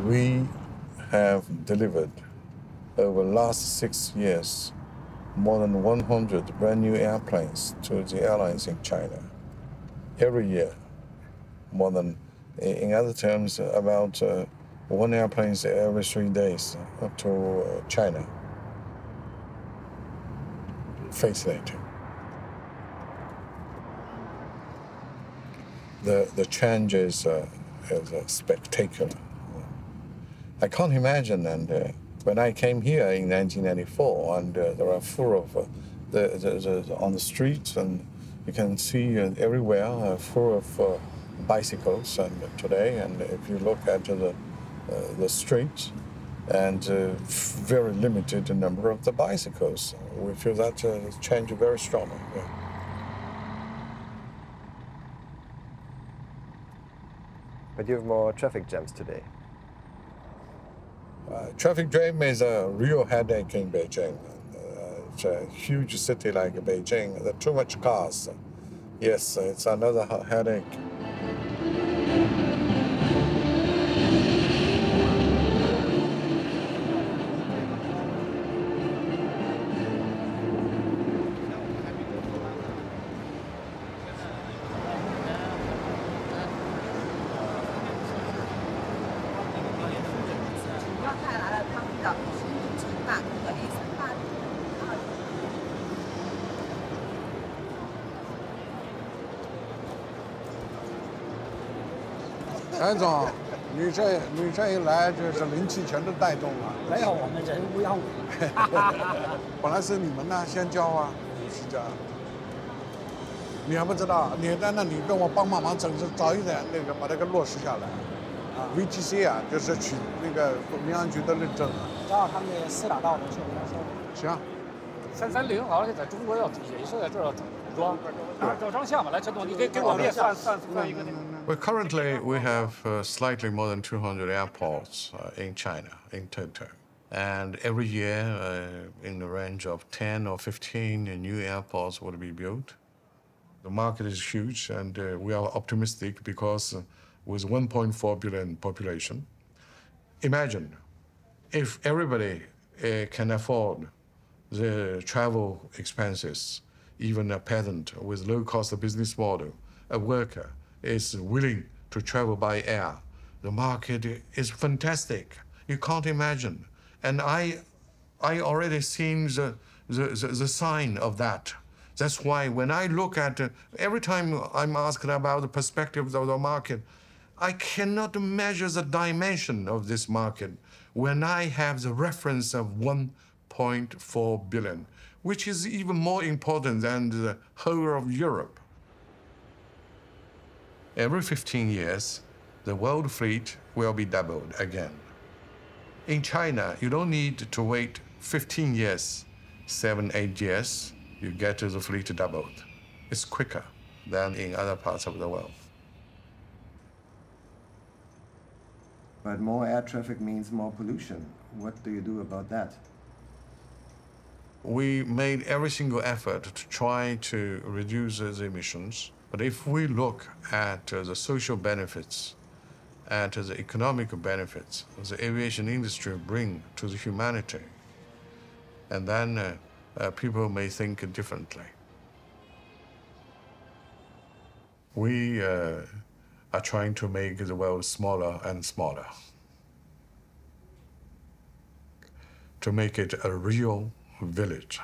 We have delivered over the last 6 years more than 100 brand new airplanes to the airlines in China. Every year, more than, in other terms, about one airplane every 3 days to China. Fascinating. The change is spectacular. I can't imagine, and when I came here in 1994, and there are full of on the streets, and you can see everywhere full of bicycles. And today, and if you look at the streets, and very limited number of the bicycles, we feel that change very strongly. Yeah. But you have more traffic jams today. Traffic jam is a real headache in Beijing. It's a huge city like Beijing. There are too much cars. Yes, it's another headache. An总，旅社一来，就是人气全都带动了。没有，我们人无样武。本来是你们呢先交啊，是这样。你还不知道，你你跟我帮忙早一点把那个落实下来。VTC 啊，就是取那个民航局的认证。正好他们那4大道都是我们说。行。330好像在中国要也是在这儿组装，照张相吧，来，陈总，你给我们也算一个那个。 Well, currently, we have slightly more than 200 airports in China in total. And every year, in the range of 10 or 15 new airports will be built. The market is huge, and we are optimistic because with 1.4 billion population, imagine if everybody can afford the travel expenses, even a peasant with low-cost business model, a worker, is willing to travel by air. The market is fantastic. You can't imagine. And I already seen the sign of that. That's why when I look at, every time I'm asked about the perspectives of the market, I cannot measure the dimension of this market when I have the reference of 1.4 billion, which is even more important than the whole of Europe. Every 15 years, the world fleet will be doubled again. In China, you don't need to wait 15 years, 7, 8 years, you get the fleet doubled. It's quicker than in other parts of the world. But more air traffic means more pollution. What do you do about that? We made every single effort to try to reduce the emissions. But if we look at the social benefits, at the economic benefits the aviation industry bring to the humanity, and then people may think differently. We are trying to make the world smaller and smaller, to make it a real village.